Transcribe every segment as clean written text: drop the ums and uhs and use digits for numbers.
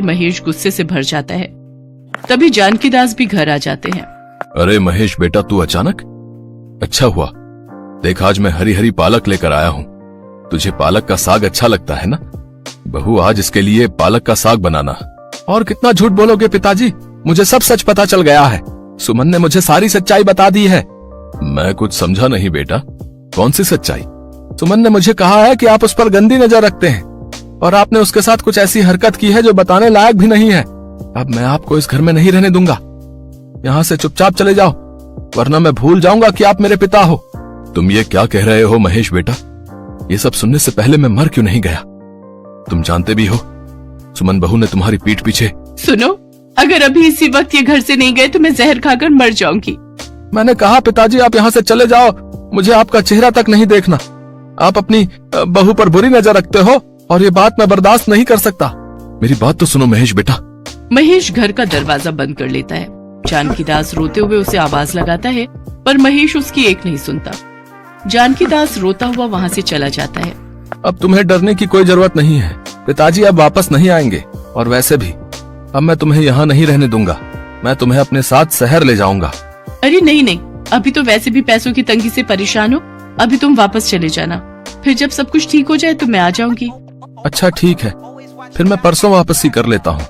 महेश गुस्से से भर जाता है। तभी जानकी दास भी घर आ जाते हैं। अरे महेश बेटा, तू अचानक? अच्छा हुआ, देख आज मैं हरी हरी पालक लेकर आया हूँ। तुझे पालक का साग अच्छा लगता है ना? बहू आज इसके लिए पालक का साग बनाना। और कितना झूठ बोलोगे पिताजी, मुझे सब सच पता चल गया है। सुमन ने मुझे सारी सच्चाई बता दी है। मैं कुछ समझा नहीं बेटा, कौन सी सच्चाई? सुमन ने मुझे कहा है कि आप उस पर गंदी नजर रखते हैं और आपने उसके साथ कुछ ऐसी हरकत की है जो बताने लायक भी नहीं है। अब मैं आपको इस घर में नहीं रहने दूंगा। यहाँ से चुपचाप चले जाओ, वरना मैं भूल जाऊंगा कि आप मेरे पिता हो। तुम ये क्या कह रहे हो महेश बेटा? ये सब सुनने से पहले मैं मर क्यों नहीं गया? तुम जानते भी हो सुमन बहू ने तुम्हारी पीठ पीछे। सुनो, अगर अभी इसी वक्त ये घर से नहीं गए तो मैं जहर खाकर मर जाऊंगी। मैंने कहा पिताजी आप यहाँ से चले जाओ, मुझे आपका चेहरा तक नहीं देखना। आप अपनी बहू पर बुरी नजर रखते हो और ये बात मैं बर्दाश्त नहीं कर सकता। मेरी बात तो सुनो महेश बेटा। महेश घर का दरवाजा बंद कर लेता है। जानकी दास रोते हुए उसे आवाज लगाता है, पर महेश उसकी एक नहीं सुनता। जानकी दास रोता हुआ वहाँ से चला जाता है। अब तुम्हें डरने की कोई जरूरत नहीं है, पिताजी अब वापस नहीं आएंगे। और वैसे भी अब मैं तुम्हें यहाँ नहीं रहने दूंगा, मैं तुम्हें अपने साथ शहर ले जाऊंगा। अरे नहीं नहीं, अभी तो वैसे भी पैसों की तंगी से परेशान हो, अभी तुम वापस चले जाना, फिर जब सब कुछ ठीक हो जाए तो मैं आ जाऊंगी। अच्छा ठीक है, फिर मैं परसों वापस ही कर लेता हूँ।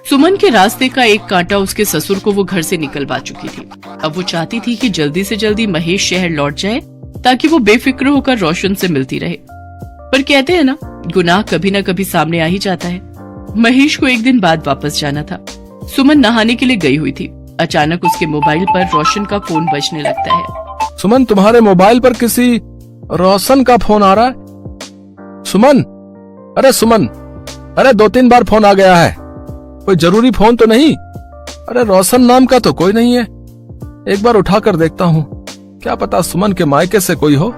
सुमन के रास्ते का एक कांटा उसके ससुर को वो घर से निकलवा चुकी थी। अब वो चाहती थी कि जल्दी से जल्दी महेश शहर लौट जाए ताकि वो बेफिक्र होकर रोशन से मिलती रहे। पर कहते हैं ना, गुनाह कभी न कभी सामने आ ही जाता है। महेश को एक दिन बाद वापस जाना था। सुमन नहाने के लिए गई हुई थी। अचानक उसके मोबाइल पर रोशन का फोन बजने लगता है। सुमन, तुम्हारे मोबाइल पर किसी रोशन का फोन आ रहा है। सुमन, अरे सुमन, अरे 2-3 बार फोन आ गया है, कोई जरूरी फोन तो नहीं? अरे रोशन नाम का तो कोई नहीं है, एक बार उठाकर देखता हूँ, क्या पता सुमन के मायके से कोई हो।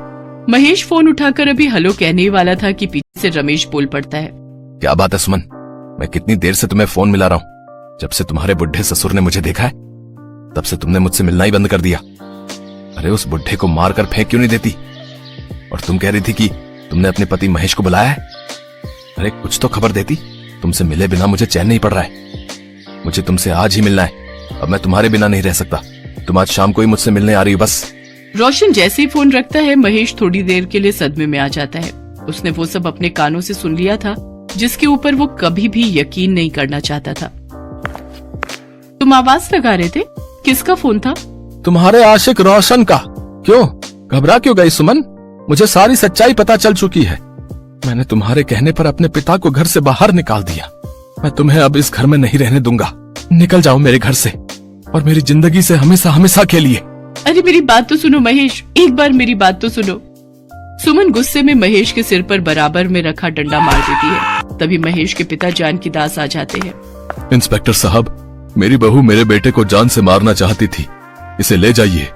महेश फोन उठाकर अभी हेलो कहने ही वाला था कि पीछे से रमेश बोल पड़ता है। क्या बात है सुमन, मैं कितनी देर से तुम्हें फोन मिला रहा हूँ। जब से तुम्हारे बुढ़े ससुर ने मुझे देखा है तब से तुमने मुझसे मिलना ही बंद कर दिया। अरे उस बुढ़े को मारकर फेंक क्यों नहीं देती? और तुम कह रही थी कि तुमने अपने पति महेश को बुलाया है। अरे कुछ तो खबर देती, तुमसे मिले बिना मुझे चैन नहीं पड़ रहा है। मुझे तुमसे आज ही मिलना है, अब मैं तुम्हारे बिना नहीं रह सकता। तुम आज शाम को ही मुझसे मिलने आ रही हो बस। रोशन जैसे ही फोन रखता है, महेश थोड़ी देर के लिए सदमे में आ जाता है। उसने वो सब अपने कानों से सुन लिया था जिसके ऊपर वो कभी भी यकीन नहीं करना चाहता था। तुम आवाज लगा रहे थे, किसका फोन था? तुम्हारे आशिक रोशन का। क्यों, घबरा क्यों गई सुमन? मुझे सारी सच्चाई पता चल चुकी है। मैंने तुम्हारे कहने पर अपने पिता को घर से बाहर निकाल दिया। मैं तुम्हें अब इस घर में नहीं रहने दूंगा। निकल जाओ मेरे घर से और मेरी जिंदगी से हमेशा हमेशा के लिए। अरे मेरी बात तो सुनो महेश, एक बार मेरी बात तो सुनो। सुमन गुस्से में महेश के सिर पर बराबर में रखा डंडा मार देती है। तभी महेश के पिता जानकी दास आ जाते हैं। इंस्पेक्टर साहब, मेरी बहू मेरे बेटे को जान से मारना चाहती थी, इसे ले जाइए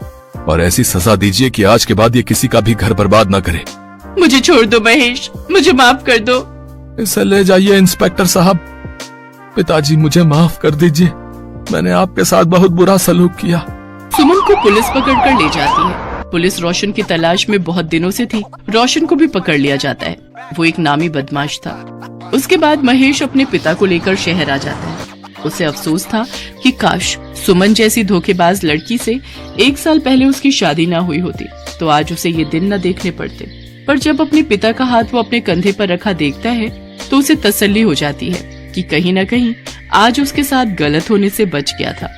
और ऐसी सजा दीजिए कि आज के बाद ये किसी का भी घर बर्बाद न करे। मुझे छोड़ दो महेश, मुझे माफ कर दो। इसे ले जाइए इंस्पेक्टर साहब। पिताजी मुझे माफ कर दीजिए, मैंने आपके साथ बहुत बुरा सलूक किया। सुमन को पुलिस पकड़कर ले जाती है। पुलिस रोशन की तलाश में बहुत दिनों से थी। रोशन को भी पकड़ लिया जाता है। वो एक नामी बदमाश था। उसके बाद महेश अपने पिता को लेकर शहर आ जाता है। उसे अफसोस था कि काश सुमन जैसी धोखेबाज लड़की से 1 साल पहले उसकी शादी ना हुई होती तो आज उसे ये दिन न देखने पड़ते। पर जब अपने पिता का हाथ वो अपने कंधे पर रखा देखता है तो उसे तसल्ली हो जाती है कि कहीं न कहीं आज उसके साथ गलत होने से बच गया था।